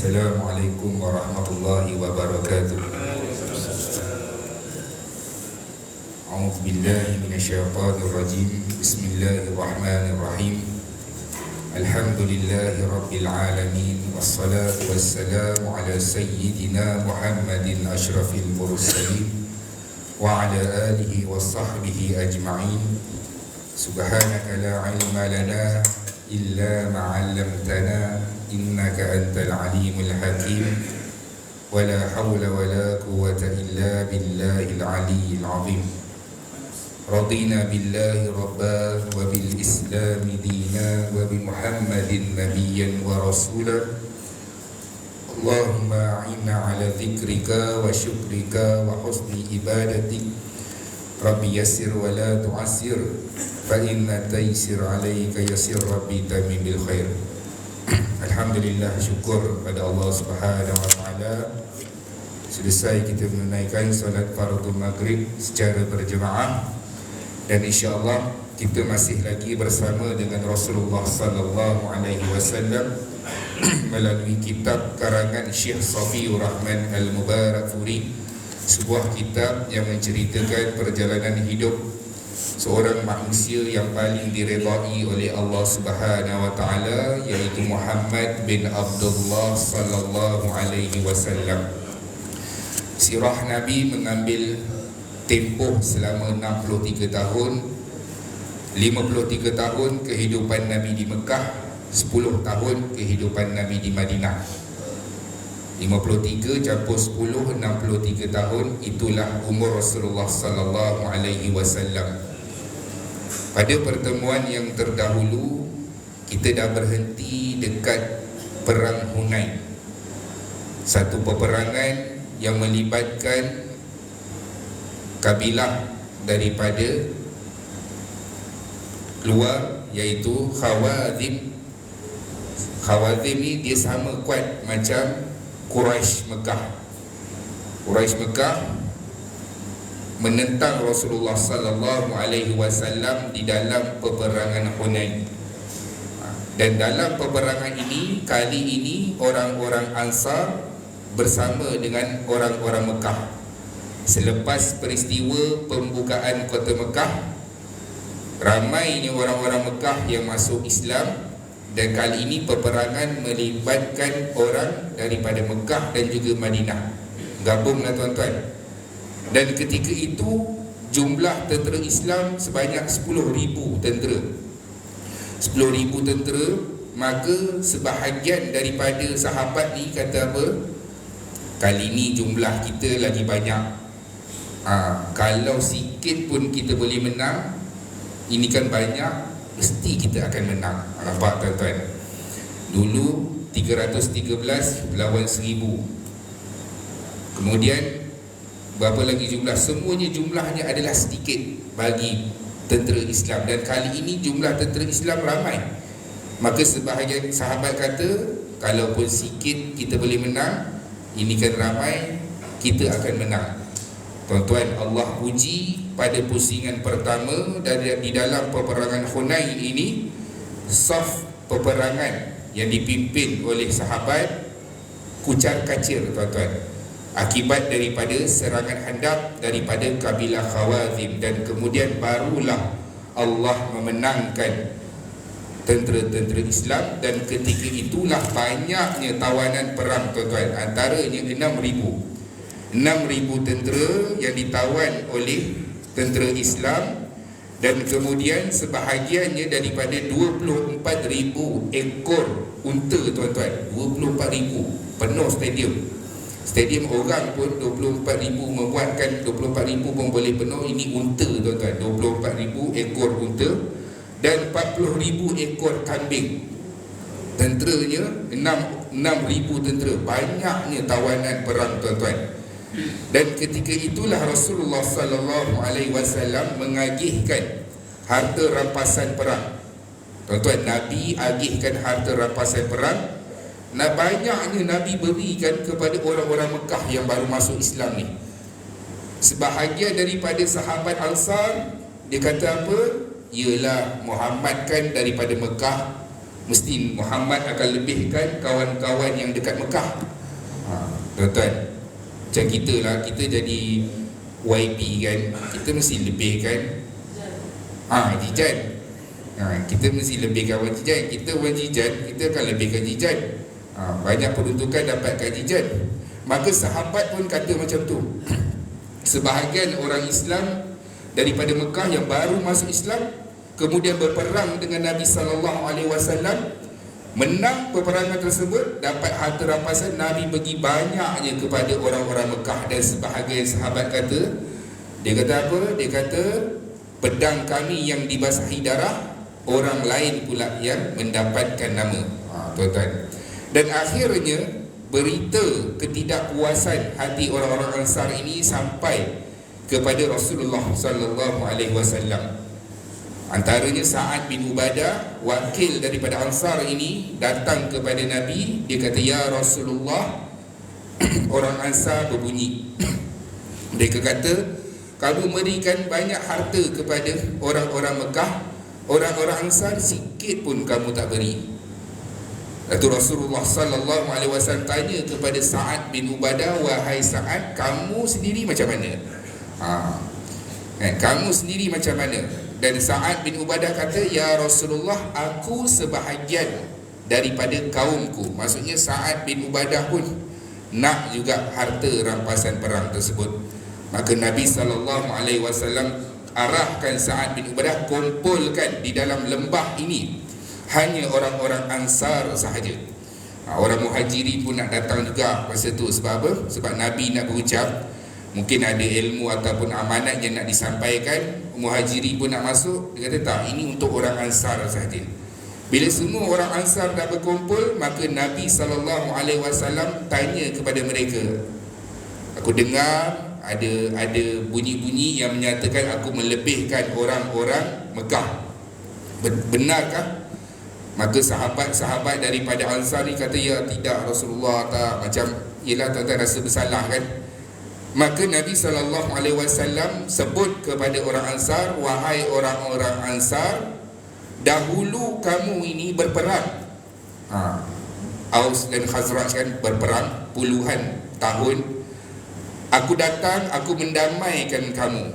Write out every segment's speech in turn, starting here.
Assalamualaikum warahmatullahi wabarakatuh. A'udzu billahi minasyaitonir rajim. Bismillahirrahmanirrahim. Alhamdulillahi rabbil alamin, wassalatu wassalamu ala sayyidina Muhammadin asyrafil mursalin wa ala alihi wa sahbihi ajma'in. Subhanaka la ilma lana illa ma 'allamtana innaka antal alimul hakim. Wala hawla wala quwwata illa billahil aliyyil azim. Radina billahi rabba wa bil islami dina wa bi Muhammadin nabiyyan wa rasula. Allahumma a'inna ala dzikrika wa syukrika wa husni ibadatik. Rabbi yassir wa la tu'assir, fa inna taysir alayka yassir rabbi tamimil khair. Alhamdulillah, syukur pada Allah Subhanahu wa taala. Selesai kita menunaikan solat fardhu maghrib secara berjemaah, dan insya-Allah kita masih lagi bersama dengan Rasulullah sallallahu alaihi wasallam melalui kitab karangan Syekh Safiur Rahman Al-Mubarakfuri, sebuah kitab yang menceritakan perjalanan hidup seorang manusia yang paling diredai oleh Allah Subhanahu wa taala, yaitu Muhammad bin Abdullah sallallahu alaihi wasallam. Sirah Nabi mengambil tempoh selama 63 tahun. 53 tahun kehidupan Nabi di Mekah, 10 tahun kehidupan Nabi di Madinah. 53 campur 10, 63 tahun, itulah umur Rasulullah sallallahu alaihi wasallam. Pada pertemuan yang terdahulu, kita dah berhenti dekat Perang Hunain, satu peperangan yang melibatkan kabilah daripada luar, iaitu Khawazim. Khawazim ni dia sama kuat macam Quraisy Mekah. Quraisy Mekah menentang Rasulullah sallallahu alaihi wasallam di dalam peperangan Hunain. Dan dalam peperangan ini, kali ini orang-orang Ansar bersama dengan orang-orang Mekah. Selepas peristiwa pembukaan kota Mekah, ramainya orang-orang Mekah yang masuk Islam, dan kali ini peperangan melibatkan orang daripada Mekah dan juga Madinah. Gabunglah tuan-tuan. Dan ketika itu jumlah tentera Islam sebanyak 10,000 tentera. 10,000 tentera. Maka sebahagian daripada sahabat ni kata apa? Kali ni jumlah kita lagi banyak. Kalau sikit pun kita boleh menang, ini kan banyak, mesti kita akan menang. Nampak tuan-tuan? Dulu 313 lawan 1000. Kemudian berapa lagi jumlah? Semuanya jumlahnya adalah sedikit bagi tentera Islam. Dan kali ini jumlah tentera Islam ramai. Maka sebahagian sahabat kata, kalaupun sikit kita boleh menang, ini kan ramai, kita akan menang. Tuan-tuan, Allah puji pada pusingan pertama di dalam peperangan Hunain ini, saf peperangan yang dipimpin oleh sahabat kucar kacir tuan-tuan, akibat daripada serangan handap daripada kabilah Khawazim. Dan kemudian barulah Allah memenangkan tentera-tentera Islam. Dan ketika itulah banyaknya tawanan perang tuan-tuan. Antaranya 6,000 tentera yang ditawan oleh tentera Islam. Dan kemudian sebahagiannya daripada 24,000 ekor unta tuan-tuan. 24,000, penuh stadium. Stadium orang pun 24,000 memuatkan, 24,000 pun boleh penuh. Ini unta tuan-tuan, 24,000 ekor unta dan 40,000 ekor kambing. Tenteranya 6,000 tentera. Banyaknya tawanan perang tuan-tuan. Dan ketika itulah Rasulullah sallallahu alaihi wasallam mengagihkan harta rampasan perang. Tuan-tuan, Nabi agihkan harta rampasan perang. Banyaknya Nabi berikan kepada orang-orang Mekah yang baru masuk Islam ni. Sebahagian daripada sahabat Ansar, dia kata apa? Ialah Muhammad kan daripada Mekah, mesti Muhammad akan lebihkan kawan-kawan yang dekat Mekah. Tuan-tuan, macam kita lah, kita jadi YP kan, kita mesti lebihkan Jijan. Kita mesti lebihkan Wan Jijan. Kita Wan Jijan, kita akan lebihkan Jijan. Banyak peruntukan dapatkan Jijan. Maka sahabat pun kata macam tu. Sebahagian orang Islam daripada Mekah yang baru masuk Islam, kemudian berperang dengan Nabi SAW, menang peperangan tersebut, dapat harta rampasan. Nabi bagi banyaknya kepada orang-orang Mekah. Dan sebahagian sahabat kata, dia kata apa? Dia kata, pedang kami yang dibasahi darah, orang lain pula yang mendapatkan nama. Tuan-tuan, dan akhirnya berita ketidakpuasan hati orang-orang Ansar ini sampai kepada Rasulullah sallallahu alaihi wasallam. Antaranya Sa'ad bin Ubadah, wakil daripada Ansar ini, datang kepada Nabi. Dia kata, ya Rasulullah, orang Ansar berbunyi. Mereka kata, kamu berikan banyak harta kepada orang-orang Mekah, orang-orang Ansar sikit pun kamu tak beri. Lalu Rasulullah sallallahu alaihi wasallam tanya kepada Sa'ad bin Ubadah, wahai Sa'ad, kamu sendiri macam mana? Kamu sendiri macam mana? Dan Sa'ad bin Ubadah kata, ya Rasulullah, aku sebahagian daripada kaumku. Maksudnya Sa'ad bin Ubadah pun nak juga harta rampasan perang tersebut. Maka Nabi SAW arahkan Sa'ad bin Ubadah, kumpulkan di dalam lembah ini hanya orang-orang Ansar sahaja. Orang Muhajirin pun nak datang juga masa tu. Sebab apa? Sebab Nabi nak berucap, mungkin ada ilmu ataupun amanat yang nak disampaikan. Muhajirin pun nak masuk. Dia kata tak, ini untuk orang Ansar sahaja. Bila semua orang Ansar dah berkumpul, maka Nabi SAW tanya kepada mereka, aku dengar ada bunyi-bunyi yang menyatakan aku melebihkan orang-orang Mekah, benarkah? Maka sahabat-sahabat daripada Ansar ni kata, ya tidak Rasulullah, tak. Macam, yelah tuan-tuan rasa bersalah kan. Maka Nabi SAW sebut kepada orang Ansar, wahai orang-orang Ansar, dahulu kamu ini berperang. Aus dan Khazraj kan berperang puluhan tahun. Aku datang, aku mendamaikan kamu.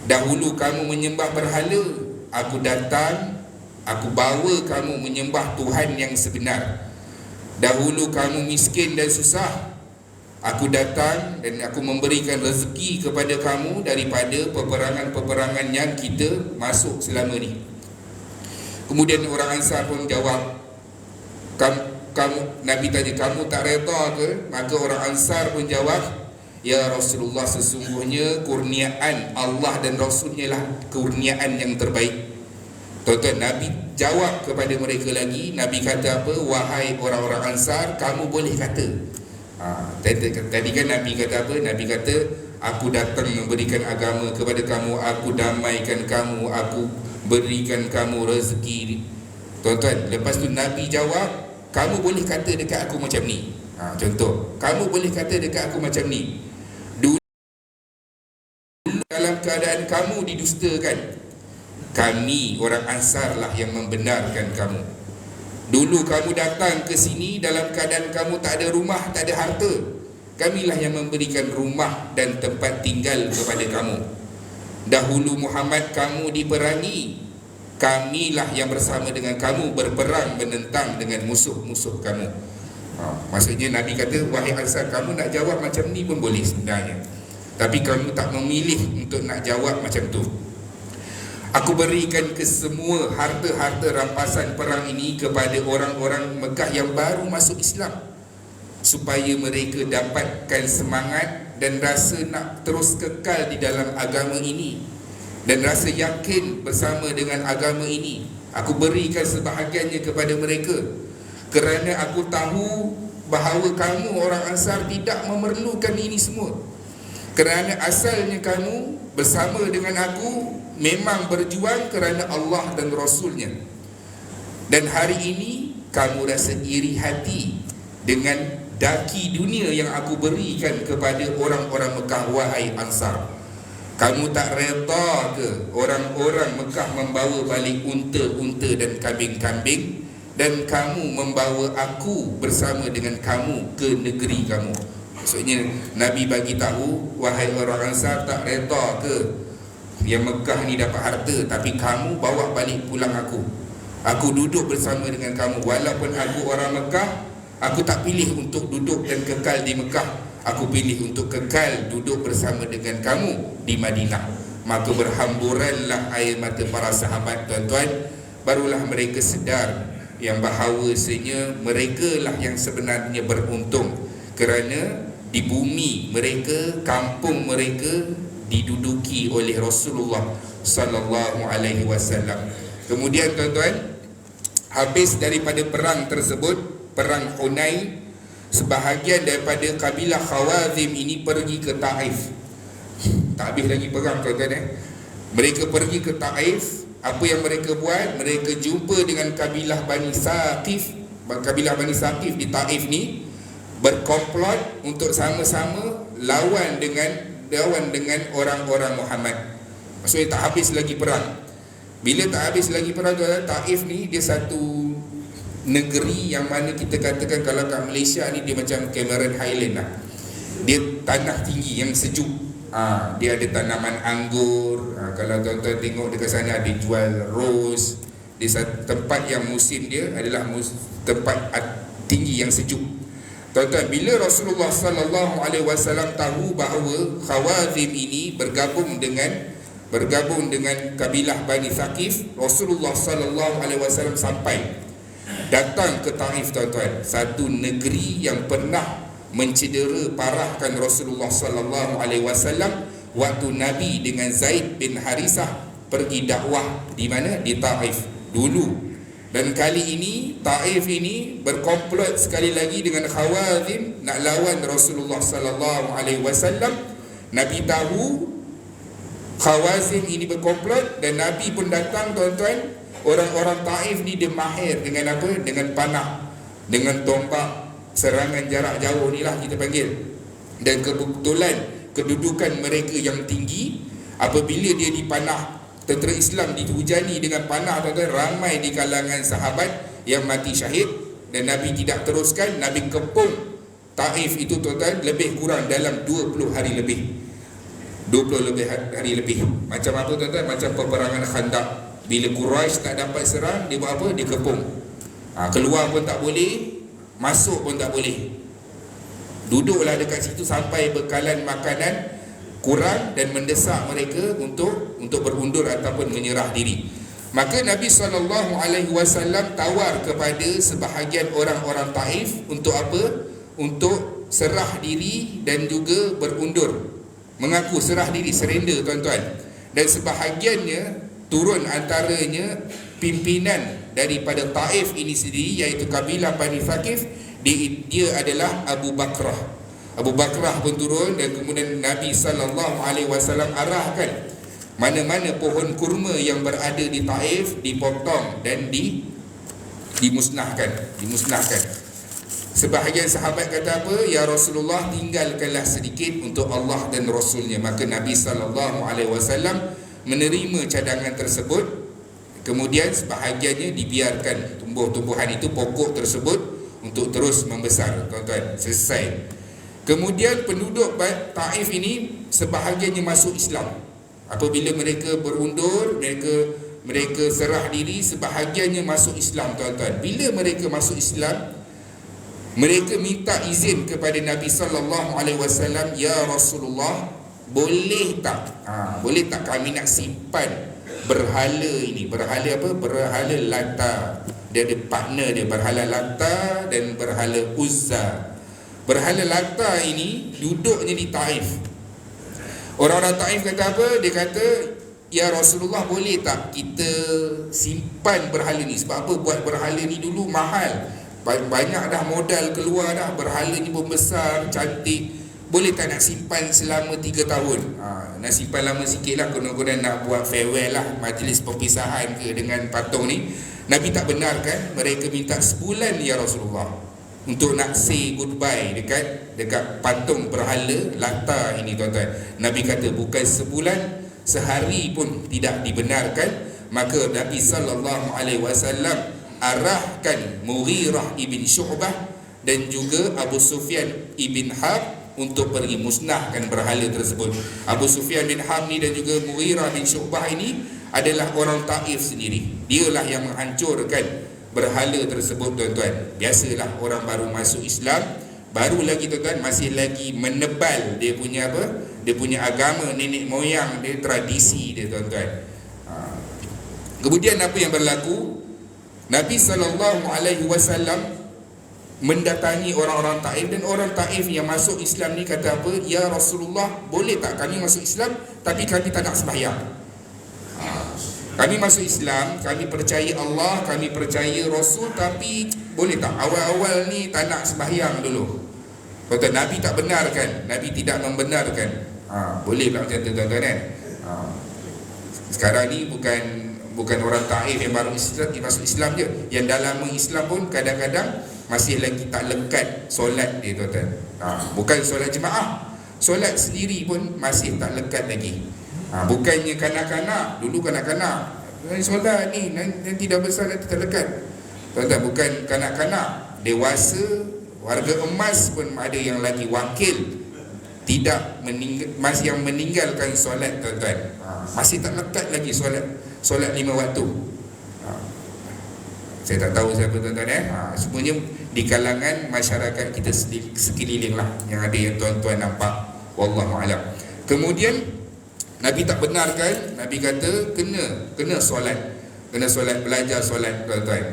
Dahulu kamu menyembah berhala, aku datang, aku bawa kamu menyembah Tuhan yang sebenar. Dahulu kamu miskin dan susah, aku datang dan aku memberikan rezeki kepada kamu daripada peperangan-peperangan yang kita masuk selama ni. Kemudian orang Ansar pun jawab, kamu Nabi tanya, kamu tak reda ke? Maka orang Ansar pun jawab, ya Rasulullah, sesungguhnya kurniaan Allah dan Rasulnya lah kurniaan yang terbaik. Tuan-tuan, Nabi jawab kepada mereka lagi. Nabi kata apa? Wahai orang-orang Ansar, kamu boleh kata. Tadi kan Nabi kata apa? Nabi kata, aku datang memberikan agama kepada kamu, aku damaikan kamu, aku berikan kamu rezeki. Tuan-tuan, lepas tu Nabi jawab, kamu boleh kata dekat aku macam ni. Contoh, kamu boleh kata dekat aku macam ni, dulu dalam keadaan kamu didustakan, kami orang Ansar lah yang membenarkan kamu. Dulu kamu datang ke sini dalam keadaan kamu tak ada rumah, tak ada harta, kamilah yang memberikan rumah dan tempat tinggal kepada kamu. Dahulu Muhammad kamu diperangi, kamilah yang bersama dengan kamu berperang menentang dengan musuh-musuh kamu. Maksudnya Nabi kata, wahai Ansar, kamu nak jawab macam ni pun boleh sebenarnya, tapi kamu tak memilih untuk nak jawab macam tu. Aku berikan ke semua harta-harta rampasan perang ini kepada orang-orang Mekah yang baru masuk Islam, supaya mereka dapatkan semangat dan rasa nak terus kekal di dalam agama ini dan rasa yakin bersama dengan agama ini. Aku berikan sebahagiannya kepada mereka kerana aku tahu bahawa kamu orang Ansar tidak memerlukan ini semua, kerana asalnya kamu bersama dengan aku memang berjuang kerana Allah dan Rasulnya. Dan hari ini kamu rasa iri hati dengan daki dunia yang aku berikan kepada orang-orang Mekah, wahai Ansar. Kamu tak reda ke orang-orang Mekah membawa balik unta-unta dan kambing-kambing dan kamu membawa aku bersama dengan kamu ke negeri kamu. Maksudnya Nabi bagi tahu, wahai orang Ansar, tak reda ke yang Mekah ni dapat harta, tapi kamu bawa balik pulang aku. Aku duduk bersama dengan kamu. Walaupun aku orang Mekah, aku tak pilih untuk duduk dan kekal di Mekah. Aku pilih untuk kekal duduk bersama dengan kamu di Madinah. Maka berhamburanlah air mata para sahabat, tuan-tuan. Barulah mereka sedar yang bahawasanya mereka lah yang sebenarnya beruntung, kerana di bumi mereka, kampung mereka diduduki oleh Rasulullah sallallahu alaihi wasallam. Kemudian tuan-tuan, habis daripada perang tersebut, perang Hunain, sebahagian daripada kabilah Khawazim ini pergi ke Taif. Tak habis lagi perang, tuan-tuan. Mereka pergi ke Taif. Apa yang mereka buat? Mereka jumpa dengan kabilah Bani Saqif. Kabilah Bani Saqif di Taif ni berkomplot untuk sama-sama lawan dengan orang-orang Muhammad. Maksudnya tak habis lagi perang. Bila tak habis lagi perang, Taif ni dia satu negeri yang mana kita katakan kalau kat Malaysia ni dia macam Cameron Highland lah. Dia tanah tinggi yang sejuk. Dia ada tanaman anggur. Kalau tuan-tuan tengok dekat sana ada jual rose. Di tempat yang musim dia adalah tempat tinggi yang sejuk. Tuan-tuan, bila Rasulullah sallallahu alaihi wasallam tahu bahawa Khawazim ini bergabung dengan kabilah Bani Saqif, Rasulullah sallallahu alaihi wasallam sampai datang ke Taif, tuan-tuan, satu negeri yang pernah mencedera parahkan Rasulullah sallallahu alaihi wasallam waktu Nabi dengan Zaid bin Harisah pergi dakwah di mana? Di Taif dulu. Dan kali ini Taif ini berkomplot sekali lagi dengan Khawazim nak lawan Rasulullah sallallahu alaihi wasallam. Nabi tahu Khawazim ini berkomplot dan Nabi pun datang, tuan-tuan. Orang-orang Taif ni dia mahir dengan apa? Dengan panah, dengan tombak, serangan jarak jauh ni lah kita panggil. Dan kebetulan kedudukan mereka yang tinggi, apabila dia dipanah, tentera Islam dihujani dengan panah, tuan-tuan, ramai di kalangan sahabat yang mati syahid. Dan Nabi tidak teruskan, Nabi kepung Taif itu, tuan-tuan, lebih kurang dalam 20 hari lebih. 20 hari lebih. Macam apa, tuan-tuan? Macam peperangan Khandaq. Bila Quraisy tak dapat serang, dia buat apa? Dia kepung. Keluar pun tak boleh, masuk pun tak boleh. Duduklah dekat situ sampai bekalan makanan kurang dan mendesak mereka untuk berundur ataupun menyerah diri. Maka Nabi SAW tawar kepada sebahagian orang-orang Taif untuk apa? Untuk serah diri dan juga berundur, mengaku serah diri, surrender, tuan-tuan. Dan sebahagiannya turun, antaranya pimpinan daripada Taif ini sendiri, iaitu kabilah Bani Saqif. Dia adalah Abu Bakrah. Abu Bakrah pun turun, dan kemudian Nabi SAW arahkan mana-mana pohon kurma yang berada di Taif dipotong dan dimusnahkan. Sebahagian sahabat kata apa? Ya Rasulullah, tinggalkanlah sedikit untuk Allah dan Rasulnya. Maka Nabi SAW menerima cadangan tersebut. Kemudian sebahagiannya dibiarkan tumbuh-tumbuhan itu, pokok tersebut, untuk terus membesar, tuan-tuan. Selesai. Kemudian penduduk Taif ini sebahagiannya masuk Islam. Apabila mereka berundur, mereka serah diri, sebahagiannya masuk Islam, tuan-tuan. Bila mereka masuk Islam, mereka minta izin kepada Nabi SAW, ya Rasulullah, boleh tak kami nak simpan berhala ini? Berhala apa? Berhala Lata. Dia ada partner dia, berhala Lata dan berhala Uzza. Berhala Lata ini duduknya di Taif. Orang-orang Taif kata apa? Dia kata, ya Rasulullah, boleh tak kita simpan berhala ni? Sebab apa? Buat berhala ni dulu mahal, banyak dah modal keluar dah. Berhala ni pun besar, cantik. Boleh tak nak simpan selama 3 tahun? Nak simpan lama sikit lah, guna-guna nak buat farewell lah, majlis perpisahan ke dengan patung ni. Nabi tak benarkan. Mereka minta sebulan, ya Rasulullah, untuk nak say goodbye dekat patung berhala Lata ini, tuan-tuan. Nabi kata bukan sebulan, sehari pun tidak dibenarkan. Maka Nabi SAW arahkan Mughirah ibn Syu'bah dan juga Abu Sufyan ibn Harb untuk pergi musnahkan berhala tersebut. Abu Sufyan bin Harb ni dan juga Mughirah bin Syu'bah ini adalah orang Taif sendiri. Dialah yang menghancurkan berhala tersebut, tuan-tuan. Biasalah orang baru masuk Islam, baru lagi tuan-tuan, masih lagi menebal dia punya apa? Dia punya agama, nenek moyang dia, tradisi dia, tuan-tuan. Kemudian apa yang berlaku? Nabi SAW mendatangi orang-orang Taif, dan orang Taif yang masuk Islam ni kata apa? Ya Rasulullah, boleh tak kami masuk Islam tapi kami tak nak sembahyang? Kami masuk Islam, kami percaya Allah, kami percaya Rasul, tapi boleh tak awal-awal ni tak nak sembahyang dulu? Tuan-tuan, Nabi tak benarkan, Nabi tidak membenarkan. Boleh tak macam tu, tuan-tuan kan? Sekarang ni bukan orang Taif yang baru masuk Islam je, yang dalam Islam pun kadang-kadang masih lagi tak lekat solat dia, tuan-tuan. Bukan solat jemaah, solat sendiri pun masih tak lekat lagi. Bukannya kanak-kanak, dulu kanak-kanak solat ni nanti dah besar nanti tak lekat. Tuan-tuan, bukan kanak-kanak, dewasa, warga emas pun ada yang lagi wakil tidak masih yang meninggalkan solat, tuan-tuan. Masih tak lekat lagi solat 5 waktu. Saya tak tahu siapa, tuan-tuan. Semuanya di kalangan masyarakat kita sekeliling lah, yang ada yang tuan-tuan nampak. Wallahu a'lam. Kemudian Nabi tak benarkan. Nabi kata kena solat, belajar solat, tuan-tuan.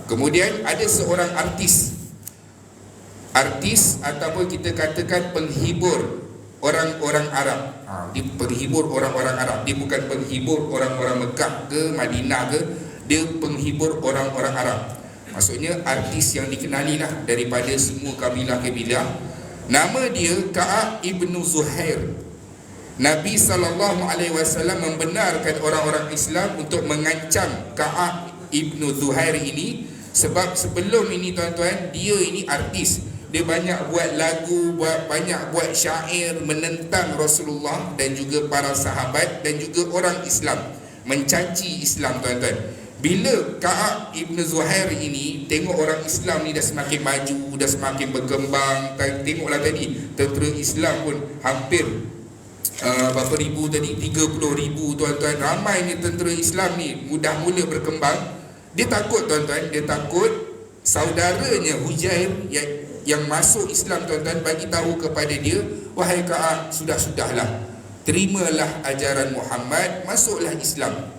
Kemudian ada seorang artis ataupun kita katakan penghibur orang-orang Arab. Dia penghibur orang-orang Arab. Dia bukan penghibur orang-orang Mekah ke Madinah ke, dia penghibur orang-orang Arab. Maksudnya artis yang dikenali lah daripada semua kabilah-kabilah. Nama dia Ka'ab ibn Zuhair. Nabi SAW membenarkan orang-orang Islam untuk mengancam Ka'ab ibn Zuhair ini, sebab sebelum ini, tuan-tuan, dia ini artis. Dia banyak buat lagu, banyak buat syair menentang Rasulullah dan juga para sahabat dan juga orang Islam, mencaci Islam, tuan-tuan. Bila Ka'ab ibn Zuhair ini tengok orang Islam ni dah semakin maju, dah semakin berkembang, tengoklah tadi tentera Islam pun hampir berapa ribu tadi, 30,000, tuan-tuan. Ramai ni tentera Islam ni dah mula berkembang. Dia takut, tuan-tuan, dia takut saudaranya Hujair yang masuk Islam, tuan-tuan, bagi tahu kepada dia, wahai Ka'ab, sudahlah, terimalah ajaran Muhammad, masuklah Islam.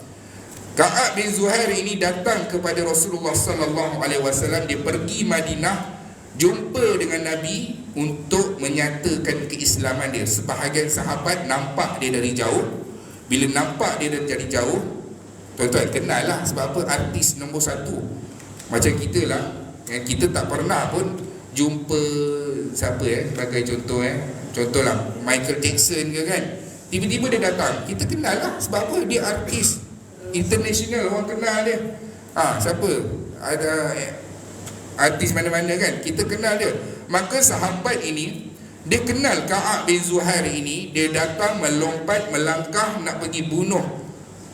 Ka'ab bin Zuhair ini datang kepada Rasulullah SAW. Dia pergi Madinah, jumpa dengan Nabi untuk menyatakan keislaman dia. Sebahagian sahabat nampak dia dari jauh. Bila nampak dia dari jauh, tuan-tuan, kenal lah. Sebab apa? Artis nombor 1. Macam kita lah, kita tak pernah pun jumpa siapa sebagai contoh contohlah Michael Jackson ke kan. Tiba-tiba dia datang, kita kenal lah. Sebab apa? Dia artis international, orang kenal dia. Siapa? Ada artis mana-mana kan, kita kenal dia. Maka sahabat ini, dia kenal Ka'ab bin Zuhair ini. Dia datang melompat, melangkah nak pergi bunuh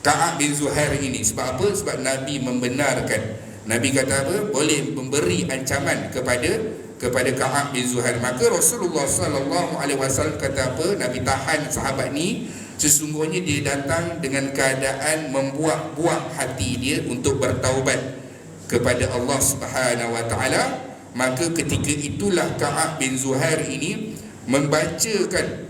Ka'ab bin Zuhair ini. Sebab apa? Sebab Nabi membenarkan. Nabi kata apa? Boleh memberi ancaman kepada Ka'ab bin Zuhair. Maka Rasulullah SAW kata apa? Nabi tahan sahabat ni. Sesungguhnya dia datang dengan keadaan membuak-buak hati dia untuk bertaubat kepada Allah Subhanahu Wa Taala. Maka ketika itulah Ka'ab bin Zuhair ini membacakan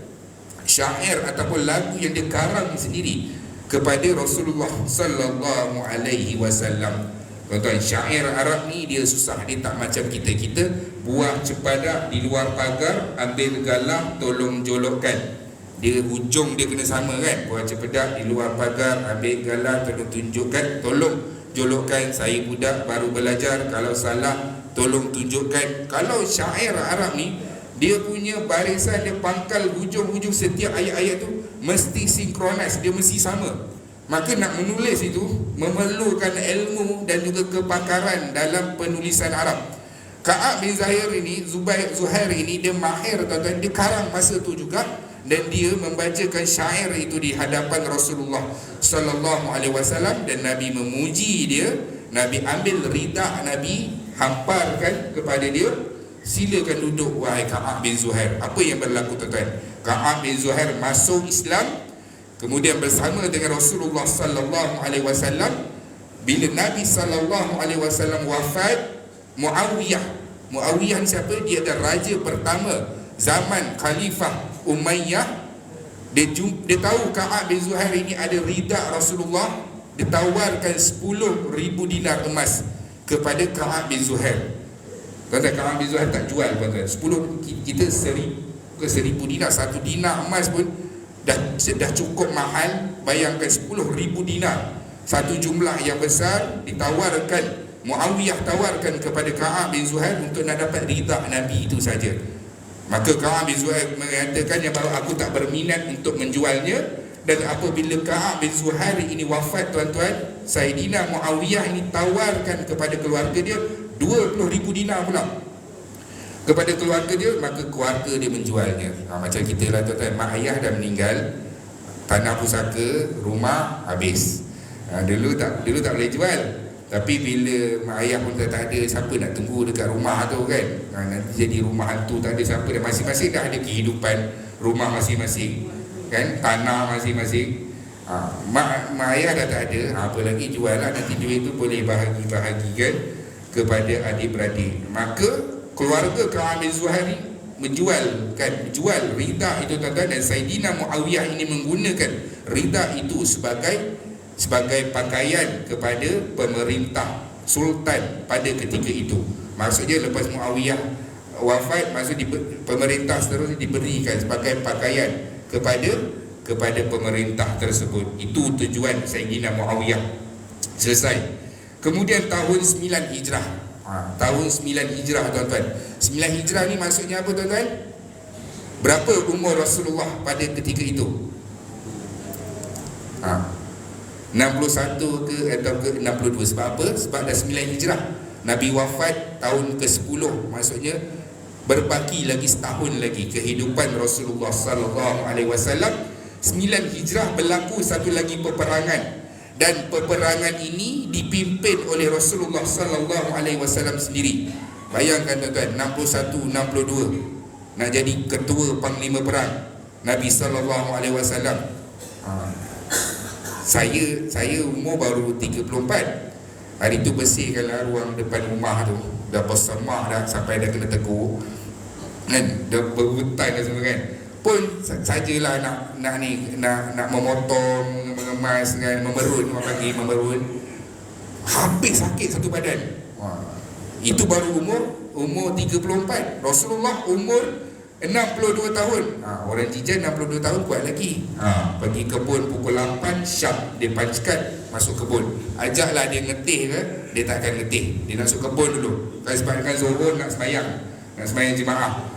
syair ataupun lagu yang dia karang sendiri kepada Rasulullah sallallahu alaihi wasallam. Tuan-tuan, syair Arab ni dia susah, dia tak macam kita buah cepadak di luar pagar, ambil galah tolong jolokkan. Dia hujung dia kena sama kan. Buah cepadak di luar pagar, ambil galah tolong tunjukkan, tolong jolokkan. Saya budak baru belajar, kalau salah tolong tunjukkan. Kalau syair Arab ni, dia punya barisan, dia pangkal hujung-hujung setiap ayat-ayat tu mesti sinkronis, dia mesti sama. Maka nak menulis itu memerlukan ilmu dan juga kepakaran dalam penulisan Arab. Ka'ab bin Zuhair ini dia mahir, tuan-tuan. Dia karang masa tu juga, dan dia membacakan syair itu di hadapan Rasulullah sallallahu alaihi wasallam, dan Nabi memuji dia Nabi ambil rida Nabi, hamparkan kepada dia, silakan duduk wahai Ka'ab bin Zuhair. Apa yang berlaku tuan-tuan? Ka'ab bin Zuhair masuk Islam, kemudian bersama dengan Rasulullah sallallahu alaihi wasallam. Bila Nabi sallallahu alaihi wasallam wafat, Muawiyah ni siapa? Dia adalah raja pertama zaman Khalifah Umayyah. Dia tahu Ka'ab bin Zuhair ini ada rida Rasulullah. Dia tawarkan 10,000 dinar emas kepada Ka'ab bin Zuhair. Tuan-tuan, Ka'ab bin Zuhair tak jual, tuan-tuan. 10, kita 1,000 dinar, 1 dinar emas pun dah cukup mahal. Bayangkan 10,000 dinar, satu jumlah yang besar. Ditawarkan, Muawiyah tawarkan kepada Ka'ab bin Zuhair untuk nak dapat rida Nabi itu saja. Maka Ka'ab bin Zuhair mengatakan, yang baru aku tak berminat untuk menjualnya. Dan apabila Ka'ab bin Zuhair ini wafat, tuan-tuan, Saidina Muawiyah ini tawarkan kepada keluarga dia 20,000 dinar pula kepada keluarga dia. Maka keluarga dia menjualnya. Macam kita lah, tuan-tuan, mak ayah dah meninggal, tanah pusaka, rumah habis. Dulu tak boleh jual. Tapi bila mak ayah pun tak ada, siapa nak tunggu dekat rumah tu kan? Nanti jadi rumah hantu, tak ada siapa dah. Masing-masing dah ada kehidupan rumah masing-masing kan, tanah masing-masing. Mak ayah dah tak ada, apa lagi jual lah. Nanti duit tu boleh bahagi-bahagikan kepada adik-beradik. Maka keluarga Ka'ab bin Zuhair menjual rida itu, tuan-tuan. Dan Saidina Muawiyah ini menggunakan rida itu sebagai pakaian kepada pemerintah sultan pada ketika itu. Maksudnya lepas Muawiyah wafat, pemerintah seterusnya diberikan sebagai pakaian kepada pemerintah tersebut. Itu tujuan Sayyidina Muawiyah. Selesai. Kemudian tahun 9 Hijrah. Tahun 9 Hijrah, tuan-tuan. 9 Hijrah ni maksudnya apa, tuan-tuan? Berapa umur Rasulullah pada ketika itu? 61 ke atau ke 62. Sebab apa? Sebab dah 9 Hijrah. Nabi wafat tahun ke-10. Maksudnya berbaki lagi setahun lagi kehidupan Rasulullah sallallahu alaihi wasallam. 9 Hijrah berlaku satu lagi peperangan, dan peperangan ini dipimpin oleh Rasulullah sallallahu alaihi wasallam sendiri. Bayangkan, tuan-tuan, 61 62 nak jadi ketua panglima perang Nabi sallallahu alaihi wasallam. Saya umur baru 34. Hari tu bersihkanlah ruang depan rumah tu. Dah bersemak dah, sampai dah kena tegur kan, dah berhutan dah semua kan. Pun sajalah nak memotong, mengemas kan, memerun, orang panggil memerun. Habis sakit satu badan. Itu baru umur 34. Rasulullah umur 62 tahun. Orang Jijan 62 tahun kuat lagi. Pergi kebun pukul 8 syap, dia panckat masuk kebun. Ajaklah dia ngetih ke, dia tak akan ngetih. Dia nak masuk kebun dulu. Kalau sebabkan Zuhur nak sembahyang jemaah.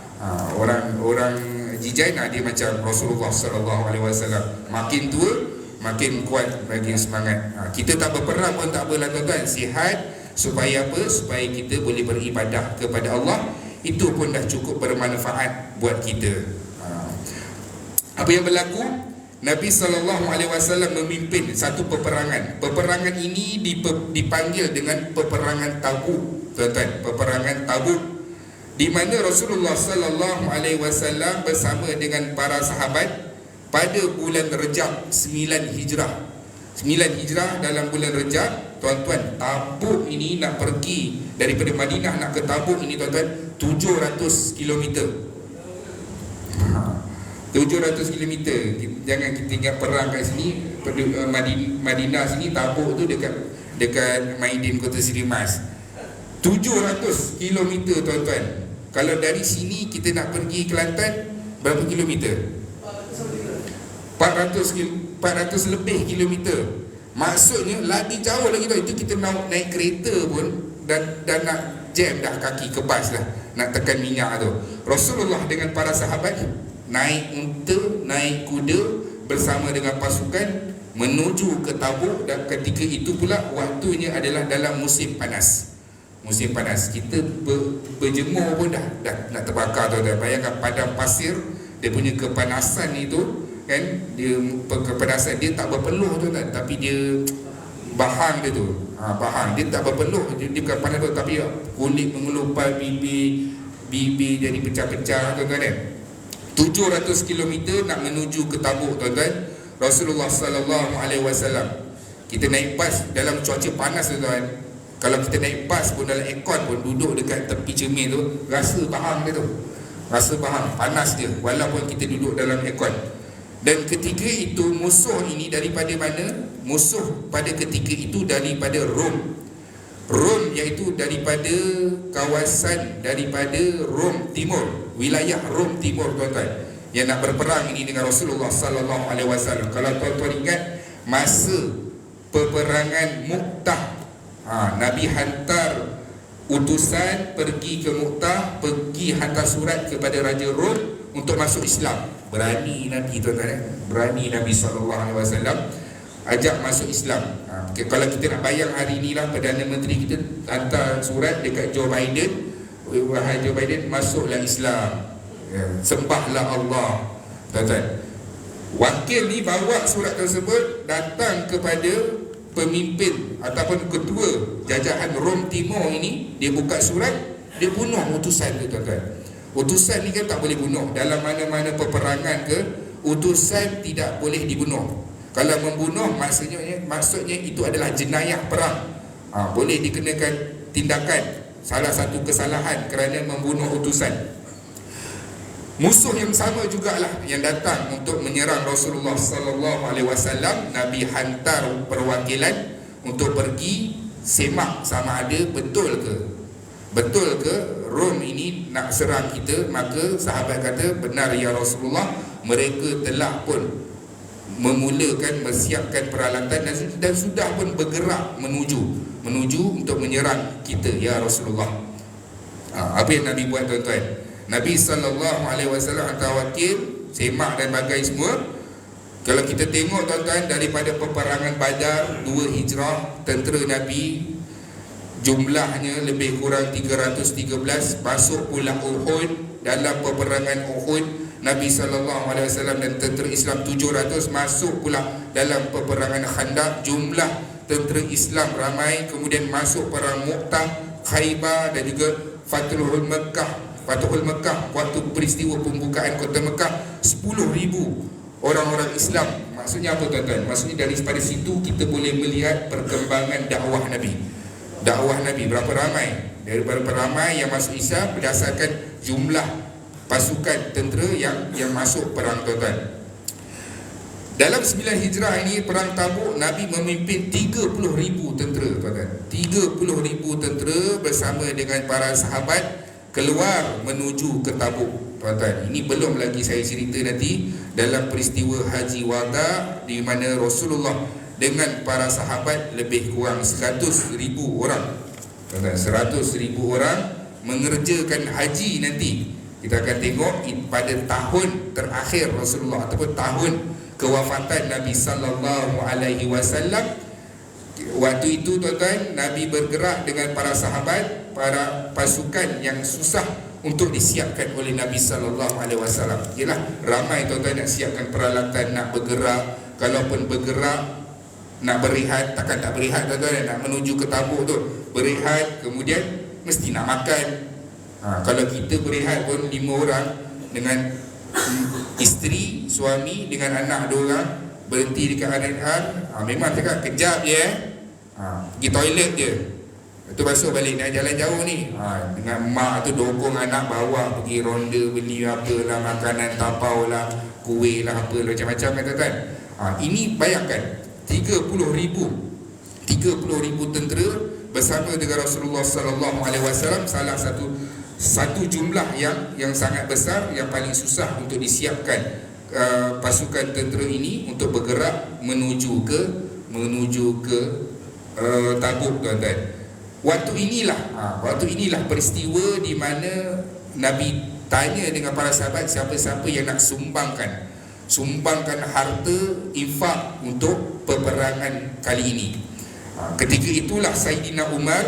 Orang Jijan dia macam Rasulullah sallallahu alaihi wasallam. Makin tua makin kuat, bagi semangat. Kita tak berperang pun tak apalah, tuan-tuan. Sihat supaya apa? Supaya kita boleh beribadah kepada Allah. Itu pun dah cukup bermanfaat buat kita. Apa yang berlaku? Nabi SAW memimpin satu peperangan. Peperangan ini dipanggil dengan peperangan Tabuk, tuan-tuan. Peperangan Tabuk, di mana Rasulullah SAW bersama dengan para sahabat pada bulan Rejab 9 Hijrah. 9 Hijrah dalam bulan Rejab, tuan-tuan. Tabuk ini nak pergi daripada Madinah nak ke Tabuk ini, tuan-tuan, 700 km. 700 km. Jangan kita ingat perang kat sini, Madinah sini, Tabuk tu dekat Maidin, Kota Seri Mas. 700 km, tuan-tuan. Kalau dari sini kita nak pergi Kelantan, berapa kilometer? 400 lebih kilometer. Maksudnya lagi jauh lagi tu. Itu kita naik kereta pun dan nak jam dah, kaki kebas dah nak tekan minyak tu. Rasulullah dengan para sahabat naik unta, naik kuda bersama dengan pasukan menuju ke Tabuk. Dan ketika itu pula waktunya adalah dalam musim panas. Musim panas, kita berjemur pun dah nak terbakar tu. Bayangkan padang pasir, dia punya kepanasan itu kan, dia kepanasan dia tak berpeluh tu kan, tapi dia bahang dia tu, bahang dia tak berpeluh, dia bukan panas tu, tapi kulit mengelupai, bibir jadi pecah-pecah, tuan-tuan kan. 700 km nak menuju ke Tabuk, tuan-tuan. Rasulullah sallallahu alaihi wasallam, kita naik bas dalam cuaca panas, tuan-tuan. Kalau kita naik bas pun dalam aircon pun, duduk dekat tepi cermin tu, rasa bahang dia tu, rasa bahang, panas dia walaupun kita duduk dalam aircon. Dan ketika itu musuh ini daripada mana? Musuh pada ketika itu daripada Rom. Rom iaitu daripada kawasan, daripada Rom Timur, wilayah Rom Timur, tuan-tuan, yang nak berperang ini dengan Rasulullah sallallahu alaihi wasallam. Kalau tuan-tuan ingat masa peperangan Mu'tah, Nabi hantar utusan pergi ke Mu'tah, pergi hantar surat kepada Raja Rom untuk masuk Islam. Berani Nabi, tuan-tuan, berani Nabi SAW ajak masuk Islam. Kalau kita nak bayang hari inilah Perdana Menteri kita hantar surat dekat Joe Biden, wahai Joe Biden, masuklah Islam, sembahlah Allah, tuan-tuan. Wakil ni bawa surat tersebut datang kepada pemimpin ataupun ketua jajahan Rom Timur ini. Dia buka surat, dia bunuh utusan tu, tuan-tuan. Utusan ni kan tak boleh bunuh. Dalam mana-mana peperangan ke, utusan tidak boleh dibunuh. Kalau membunuh maksudnya itu adalah jenayah perang. Boleh dikenakan tindakan, salah satu kesalahan kerana membunuh utusan. Musuh yang sama jugalah yang datang untuk menyerang Rasulullah sallallahu alaihi wasallam. Nabi hantar perwakilan untuk pergi semak sama ada betul ke Rom ini nak serang kita. Maka sahabat kata, benar ya Rasulullah, mereka telah pun memulakan, menyiapkan peralatan dan sudah pun bergerak menuju untuk menyerang kita ya Rasulullah. Apa yang Nabi buat, tuan-tuan? Nabi SAW hantar wakil, semak dan bagai semua. Kalau kita tengok, tuan-tuan, daripada peperangan Badar 2 Hijrah, tentera Nabi jumlahnya lebih kurang 313. Masuk pula Uhud. Dalam peperangan Uhud, Nabi SAW dan tentera Islam 700. Masuk pula dalam peperangan Khandaq, jumlah tentera Islam ramai. Kemudian masuk perang Mu'tah, Khaybar dan juga Fathul Mekah, waktu peristiwa pembukaan kota Mekah, 10,000 orang-orang Islam. Maksudnya apa, tuan-tuan? Maksudnya daripada situ kita boleh melihat perkembangan dakwah Nabi. Dakwah Nabi berapa ramai? Berapa ramai yang masuk Islam berdasarkan jumlah pasukan tentera yang masuk perang, tuan-tuan. Dalam 9 Hijrah ini, perang Tabuk, Nabi memimpin 30,000 tentera, tuan-tuan. 30,000 tentera bersama dengan para sahabat keluar menuju ke Tabuk, tuan-tuan. Ini belum lagi saya cerita nanti dalam peristiwa Haji Wada, di mana Rasulullah dengan para sahabat lebih kurang 100,000 orang, tuan-tuan. 100,000 orang mengerjakan haji nanti. Kita akan tengok pada tahun terakhir Rasulullah ataupun tahun kewafatan Nabi sallallahu alaihi wasallam. Waktu itu, tuan-tuan, Nabi bergerak dengan para sahabat, para pasukan yang susah untuk disiapkan oleh Nabi sallallahu alaihi wasallam. Yalah, ramai, tuan-tuan, nak siapkan peralatan, nak bergerak. Kalaupun bergerak, nak berehat, takkan tak berehat, tuan-tuan. Nak menuju ke Tabuk tu, berehat, kemudian mesti nak makan. Kalau kita berehat pun 5 orang dengan isteri, suami dengan anak 2 orang, berhenti dekat R&R, memang cakap kejap je, pergi toilet je, itu basuh balik. Nak jalan jauh ni, dengan mak tu dokong anak bawa pergi ronda, beli apalah, makanan tapau lah, kuih lah, apalah, macam-macam kan, tuan-tuan. Ini bayangkan 30,000 tentera bersama dengan Rasulullah sallallahu alaihi wasallam. Salah satu jumlah yang sangat besar, yang paling susah untuk disiapkan pasukan tentera ini untuk bergerak menuju ke Tabuk, tuan-tuan. Waktu inilah peristiwa di mana Nabi tanya dengan para sahabat, siapa-siapa yang nak sumbangkan harta infak untuk peperangan kali ini. Ketika itulah Saidina Umar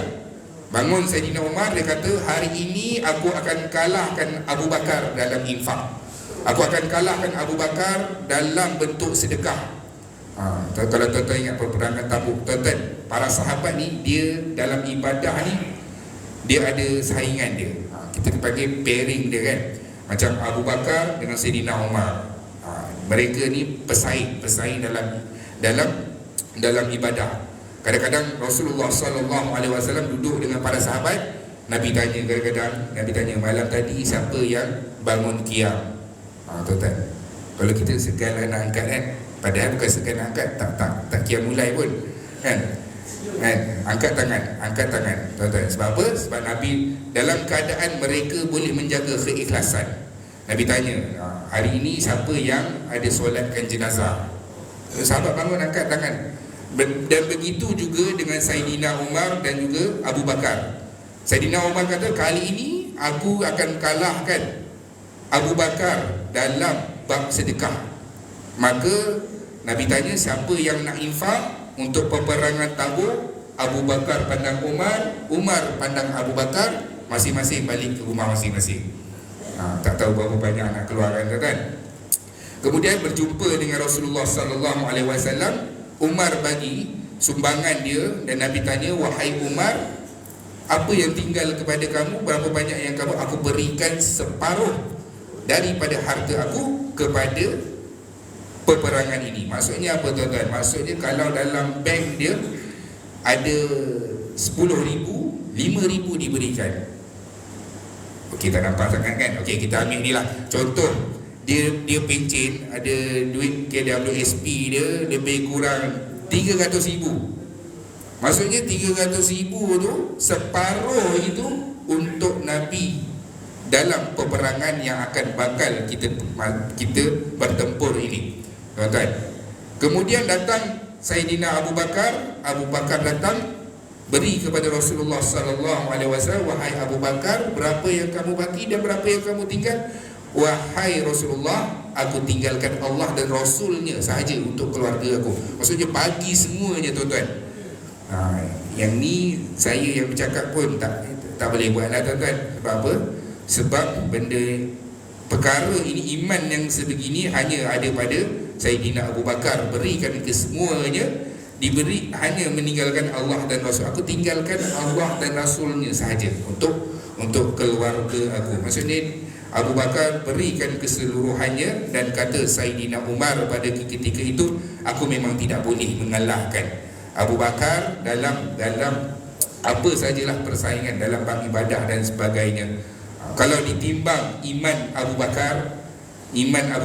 bangun. Saidina Umar, dia kata, hari ini aku akan kalahkan Abu Bakar dalam infak. Aku akan kalahkan Abu Bakar dalam bentuk sedekah. Kalau tuan-tuan ingat peperangan Tabuk, tuan-tuan, para sahabat ni dia dalam ibadah ni dia ada saingan dia. Kita panggil pairing dia kan. Macam Abu Bakar dengan Sayyidina Umar. Mereka ni pesaing dalam ibadah. Kadang-kadang Rasulullah SAW duduk dengan para sahabat, Nabi tanya malam tadi siapa yang bangun qiyam. Tuan-tuan, kalau kita segan nak angkat kan, padahal bukan segan nak angkat, tak qiyam mulai pun kan. Angkat tangan tuan-tuan. Sebab apa? Sebab Nabi dalam keadaan mereka boleh menjaga keikhlasan. Nabi tanya, hari ini siapa yang ada solatkan jenazah? Sahabat bangun angkat tangan. Dan begitu juga dengan Sayyidina Umar dan juga Abu Bakar. Sayyidina Umar kata, kali ini aku akan kalahkan Abu Bakar dalam bab sedekah. Maka Nabi tanya, siapa yang nak infak untuk peperangan Tabuk? Abu Bakar pandang Umar, Umar pandang Abu Bakar, masing-masing balik ke rumah masing-masing. Tak tahu berapa banyak nak keluarkan kan. Kemudian berjumpa dengan Rasulullah SAW, Umar bagi sumbangan dia dan Nabi tanya, wahai Umar, apa yang tinggal kepada kamu? Berapa banyak yang kamu? Aku berikan separuh daripada harta aku kepada peperangan ini. Maksudnya apa tuan-tuan? Maksudnya kalau dalam bank dia ada 10,000, 5,000 diberikan. Okey, tak nampak sangat kan? Okey, kita ambil ni lah contoh. Dia pencen, ada duit KWSP dia lebih kurang 300,000. Maksudnya 300,000 tu, separuh itu untuk Nabi dalam peperangan yang akan bakal kita bertempur ini, tuan-tuan. Kemudian datang Sayyidina Abu Bakar datang beri kepada Rasulullah SAW, wahai Abu Bakar, berapa yang kamu bagi dan berapa yang kamu tinggal? Wahai Rasulullah, aku tinggalkan Allah dan Rasulnya sahaja untuk keluarga aku. Maksudnya bagi semuanya, tuan-tuan. Yang ni saya yang bercakap pun tak boleh buat lah, tuan-tuan. Sebab apa? Sebab benda perkara ini, iman yang sebegini hanya ada pada Sayyidina Abu Bakar. Berikan ke semuanya, diberi, hanya meninggalkan Allah dan Rasul. Aku tinggalkan Allah dan Rasulnya sahaja untuk keluarga aku. Maksudnya Abu Bakar berikan keseluruhannya dan kata Sayyidina Umar pada ketika itu, aku memang tidak boleh mengalahkan Abu Bakar dalam apa sajalah persaingan dalam bab ibadah dan sebagainya. Kalau ditimbang iman Abu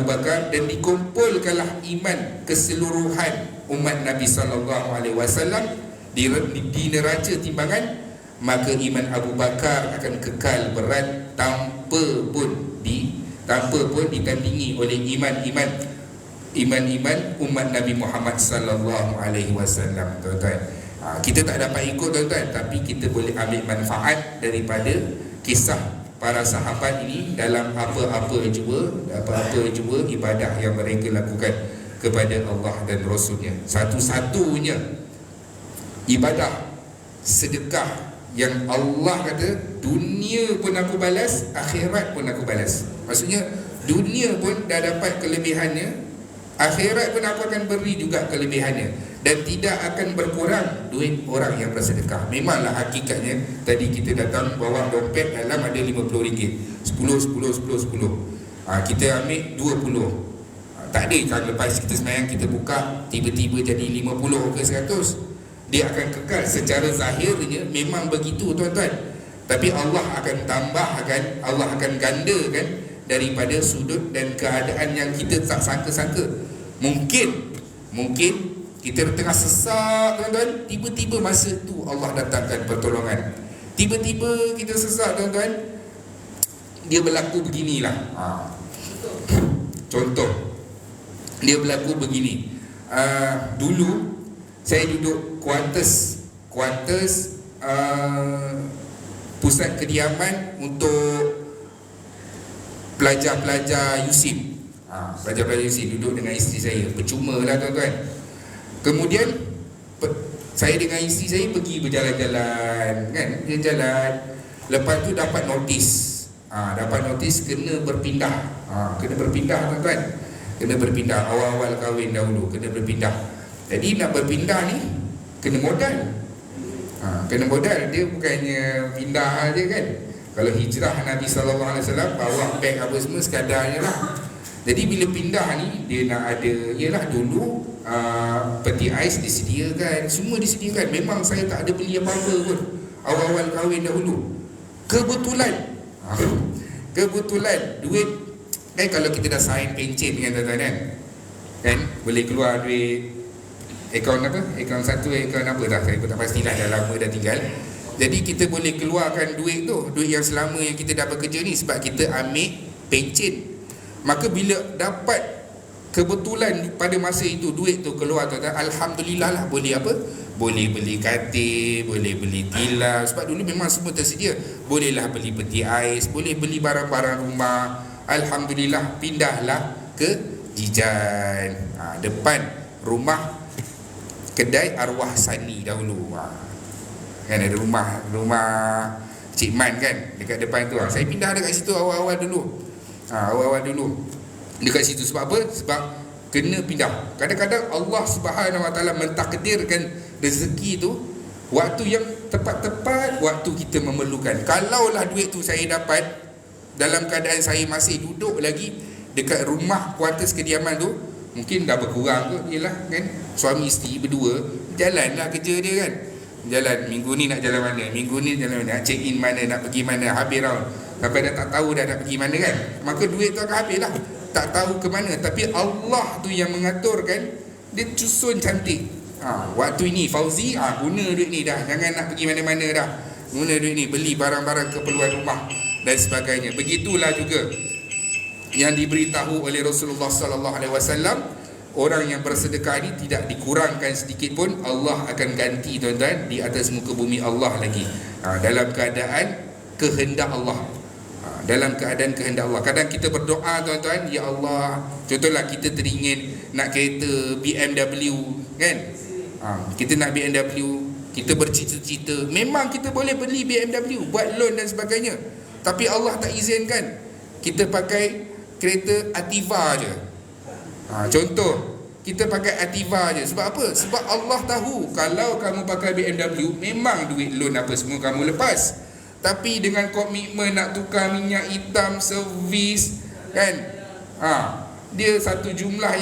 Bakar dan dikumpulkanlah iman keseluruhan umat Nabi SAW di neraca timbangan, maka iman Abu Bakar akan kekal berat tanpa pun ditandingi oleh iman umat Nabi Muhammad SAW, tuan-tuan. Kita tak dapat ikut, tuan-tuan, tapi kita boleh ambil manfaat daripada kisah para sahabat ini dalam apa-apa jua ibadah yang mereka lakukan kepada Allah dan Rasulnya. Satu-satunya ibadah sedekah yang Allah kata, dunia pun aku balas, akhirat pun aku balas. Maksudnya dunia pun dah dapat kelebihannya, akhirat pun aku akan beri juga kelebihannya, dan tidak akan berkurang duit orang yang bersedekah. Memanglah hakikatnya tadi kita datang bawa dompet, dalam ada RM50, 10. Kita ambil 20. Tak ada kan lepas kita sembahyang kita buka tiba-tiba jadi 50 ke 100. Dia akan kekal. Secara zahirnya memang begitu, tuan-tuan. Tapi Allah akan tambahkan, Allah akan gandakan daripada sudut dan keadaan yang kita tak sangka-sangka. Mungkin kita tengah sesak, tuan-tuan, tiba-tiba masa tu Allah datangkan pertolongan. Tiba-tiba kita sesak, tuan-tuan, dia berlaku beginilah. Contoh, dia berlaku begini. Dulu saya duduk kuartus pusat kediaman untuk pelajar-pelajar USIM. Pelajar-pelajar USIM, duduk dengan isteri saya. Percuma lah, tuan-tuan. Kemudian saya dengan isteri saya pergi berjalan-jalan kan, dia jalan. Lepas tu dapat notis. Kena berpindah. Kena berpindah, tuan-tuan. Kena berpindah awal-awal kahwin dahulu, kena berpindah. Jadi nak berpindah ni kena modal. Kena modal. Dia bukannya pindah aja kan. Kalau hijrah Nabi SAW bawa beg apa semua sekadarnya lah. Jadi bila pindah ni dia nak ada, ialah dulu peti ais disediakan, semua disediakan. Memang saya tak ada beli apa-apa pun awal-awal kahwin dahulu. Kebetulan duit kan, kalau kita dah sign pencen dengan tuan-tuan kan boleh keluar duit akaun apa, akaun satu, akaun apa dah saya pun tak pastilah, dah lama dah tinggal. Jadi kita boleh keluarkan duit tu, duit yang selama yang kita dah bekerja ni, sebab kita ambil pencen. Maka bila dapat kebetulan pada masa itu duit tu keluar, tuan-tuan, alhamdulillah lah, boleh apa? Boleh beli katil, boleh beli tilas, sebab dulu memang semua tersedia. Bolehlah beli peti ais, boleh beli barang-barang rumah. Alhamdulillah, pindahlah ke Jijan, depan rumah kedai arwah Sani dahulu. Kan ada rumah Cik Man kan dekat depan tu. Saya pindah dekat situ awal-awal dulu. Awal-awal dulu dekat situ. Sebab apa? Sebab kena pindah. Kadang-kadang Allah Subhanahu Wa Taala mentakdirkan rezeki tu waktu yang tepat-tepat, waktu kita memerlukan. Kalaulah duit tu saya dapat dalam keadaan saya masih duduk lagi dekat rumah kuartus kediaman tu, mungkin dah berkurang ke. Yelah kan, suami isteri berdua jalanlah kerja dia kan. Jalan, minggu ni nak jalan mana, minggu ni jalan mana, nak check in mana, nak pergi mana, habis round. Sampai dah tak tahu dah nak pergi mana kan. Maka duit tu akan habis lah, tak tahu ke mana. Tapi Allah tu yang mengatur kan. Dia susun cantik. Waktu ini Fauzi guna duit ni dah, jangan nak pergi mana-mana dah, guna duit ni beli barang-barang keperluan rumah dan sebagainya. Begitulah juga yang diberitahu oleh Rasulullah SAW. Orang yang bersedekah ini tidak dikurangkan sedikit pun, Allah akan ganti tuan-tuan di atas muka bumi Allah lagi, dalam keadaan kehendak Allah. Dalam keadaan kehendak Allah. Kadang kita berdoa tuan-tuan, ya Allah, contohlah kita teringin nak kereta BMW kan, kita nak BMW, kita bercita-cita, memang kita boleh beli BMW, buat loan dan sebagainya. Tapi Allah tak izinkan kita pakai kereta Ativa je. Contoh, kita pakai Ativa je. Sebab apa? Sebab Allah tahu kalau kamu pakai BMW, memang duit loan apa semua kamu lepas. Tapi dengan komitmen nak tukar minyak hitam, servis kan, dia satu jumlah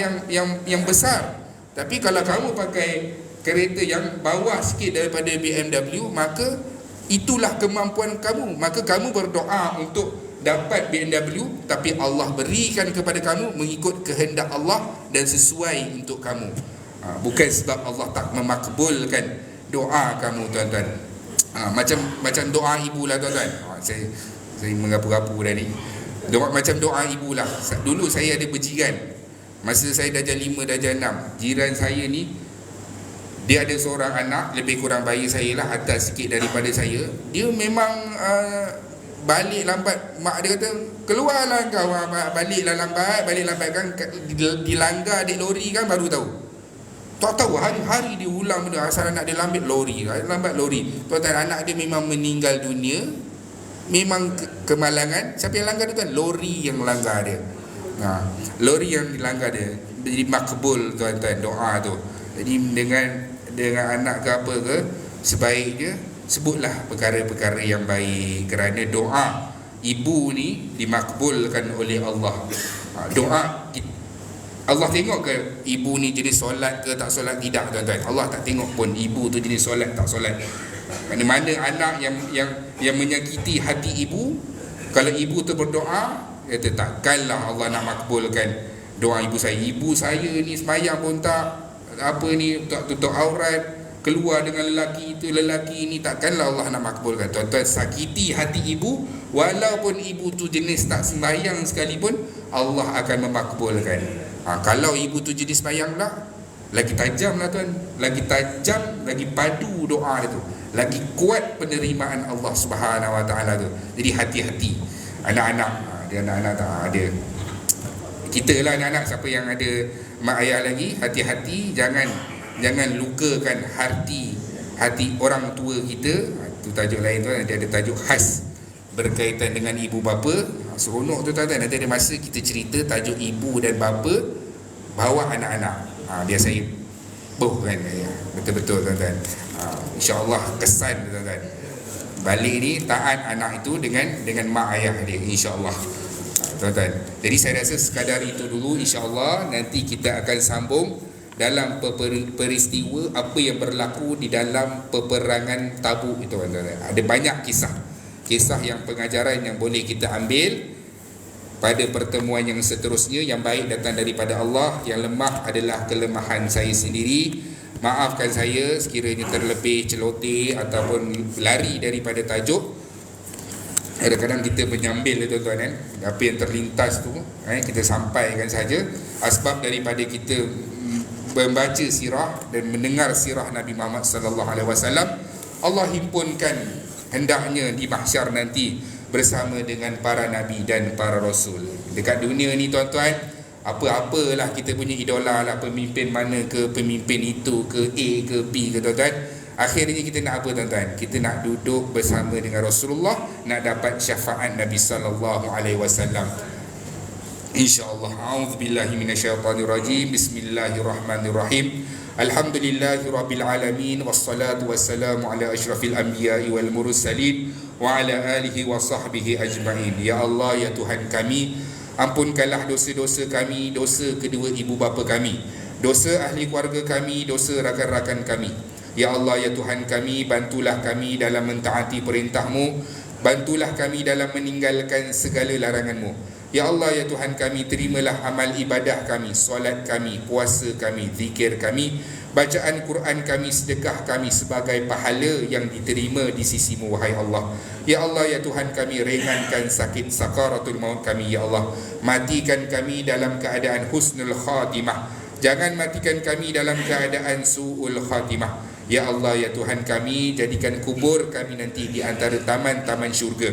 yang besar. Tapi kalau kamu pakai kereta yang bawah sikit daripada BMW, maka itulah kemampuan kamu. Maka kamu berdoa untuk dapat BMW, tapi Allah berikan kepada kamu mengikut kehendak Allah dan sesuai untuk kamu. Bukan sebab Allah tak memakbulkan doa kamu tuan-tuan. Macam doa ibu lah tuan-tuan. Saya mengapu-apu tadi. Macam doa ibu lah. Dulu saya ada berjiran, masa saya darjah 5, darjah 6. Jiran saya ni, dia ada seorang anak, lebih kurang bayi saya lah, atas sikit daripada saya. Dia memang balik lambat. Mak dia kata, keluarlah kau, baliklah lambat kan. Dilanggar adik lori kan, baru tahu. Tak tahu, hari-hari dia ulang benda. Asal anak dia lambat lori. Tuan-tuan, anak dia memang meninggal dunia. Memang kemalangan. Siapa yang langgar dia tuan? Lori yang melanggar dia. Lori yang dilanggar dia. Jadi makbul tuan-tuan doa tu. Jadi dengan anak ke apa ke, sebaiknya sebutlah perkara-perkara yang baik, kerana doa ibu ni dimakbulkan oleh Allah. Doa Allah tengok ke ibu ni jenis solat ke tak solat? Tidak tuan-tuan. Allah tak tengok pun ibu tu jenis solat tak solat. Mana-mana anak yang menyakiti hati ibu, kalau ibu tu berdoa, kata takkanlah Allah nak makbulkan doa ibu saya. Ibu saya ni sembahyang pun tak tutup aurat, keluar dengan lelaki ini, takkanlah Allah nak makbulkan. Tuan-tuan, sakiti hati ibu, walaupun ibu tu jenis tak sembahyang sekalipun, Allah akan memakbulkan. Kalau ibu tu jenis sembahyang lah, lagi tajam lah tuan, lagi tajam, lagi padu doa dia tu, lagi kuat penerimaan Allah Subhanahu Wa Taala tu. Jadi hati-hati anak-anak. Dia anak-anak tak ada. Kita lah anak-anak, siapa yang ada mak ayah lagi, hati-hati, jangan lukakan hati orang tua kita. Itu tajuk lain tu, nanti ada tajuk khas berkaitan dengan ibu bapa. Seronok tu tuan-tuan. Nanti ada masa kita cerita tajuk ibu dan bapa bawa anak-anak. Biar saya kan ya. Betul-betul tuan-tuan. InsyaAllah kesan tuan-tuan. Balik ni taat anak itu dengan mak ayah dia, insyaAllah. Tuan-tuan. Jadi saya rasa sekadar itu dulu, insyaAllah nanti kita akan sambung dalam peristiwa apa yang berlaku di dalam peperangan Tabuk itu tuan-tuan. Ada banyak kisah yang pengajaran yang boleh kita ambil pada pertemuan yang seterusnya. Yang baik datang daripada Allah, yang lemah adalah kelemahan saya sendiri. Maafkan saya sekiranya terlebih celoteh ataupun lari daripada tajuk. Kadang-kadang kita menyambil tuan-tuan kan, apa yang terlintas tu kita sampaikan saja. Asbab daripada kita membaca sirah dan mendengar sirah Nabi Muhammad sallallahu alaihi wasallam, Allah himpunkan hendaknya di mahsyar nanti bersama dengan para nabi dan para rasul. Dekat dunia ni tuan-tuan, apa-apalah kita punya idola lah, pemimpin mana ke, pemimpin itu ke, A ke B ke tuan-tuan, akhirnya kita nak apa tuan-tuan? Kita nak duduk bersama dengan Rasulullah, nak dapat syafaat Nabi sallallahu alaihi wasallam. InsyaAllah. A'udzubillahi minasyaitanirrajim. Bismillahirrahmanirrahim. Alhamdulillahirabbil alamin, wassalatu wassalamu ala asyrafil anbiya'i wal mursalin wa ala alihi wa sahbihi ajma'in. Ya Allah, ya Tuhan kami, ampunkanlah dosa-dosa kami, dosa kedua ibu bapa kami, dosa ahli keluarga kami, dosa rakan-rakan kami. Ya Allah, ya Tuhan kami, bantulah kami dalam mentaati perintah-Mu, bantulah kami dalam meninggalkan segala larangan-Mu. Ya Allah, ya Tuhan kami, terimalah amal ibadah kami, solat kami, puasa kami, zikir kami, bacaan Quran kami, sedekah kami sebagai pahala yang diterima di sisi-Mu, wahai Allah. Ya Allah, ya Tuhan kami, ringankan sakit sakaratul maut kami, ya Allah. Matikan kami dalam keadaan husnul khatimah, jangan matikan kami dalam keadaan su'ul khatimah. Ya Allah, ya Tuhan kami, jadikan kubur kami nanti di antara taman-taman syurga,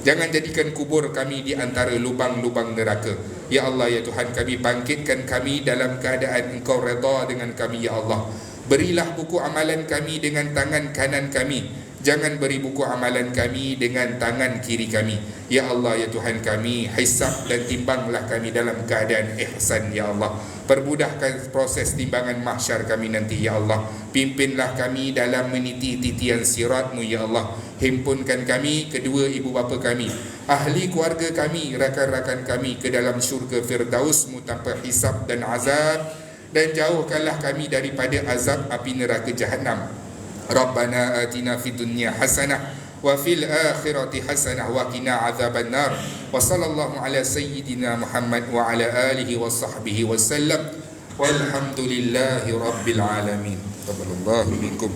jangan jadikan kubur kami di antara lubang-lubang neraka. Ya Allah, ya Tuhan kami, bangkitkan kami dalam keadaan Engkau redha dengan kami, ya Allah. Berilah buku amalan kami dengan tangan kanan kami, jangan beri buku amalan kami dengan tangan kiri kami. Ya Allah, ya Tuhan kami, hisab dan timbanglah kami dalam keadaan ihsan, ya Allah. Permudahkan proses timbangan mahsyar kami nanti, ya Allah. Pimpinlah kami dalam meniti titian sirat-Mu, ya Allah. Himpunkan kami, kedua ibu bapa kami, ahli keluarga kami, rakan-rakan kami ke dalam syurga Firdaus-Mu tanpa hisab dan azab, dan jauhkanlah kami daripada azab api neraka Jahannam. Rabbana atina fid dunya hasanah wa fil akhirati hasanah wa qina adzaban nar. Wa sallallahu ala sayyidina Muhammad wa ala alihi wa sahbihi wa sallam. Walhamdulillahi rabbil alamin. Taqabbalallahu minkum.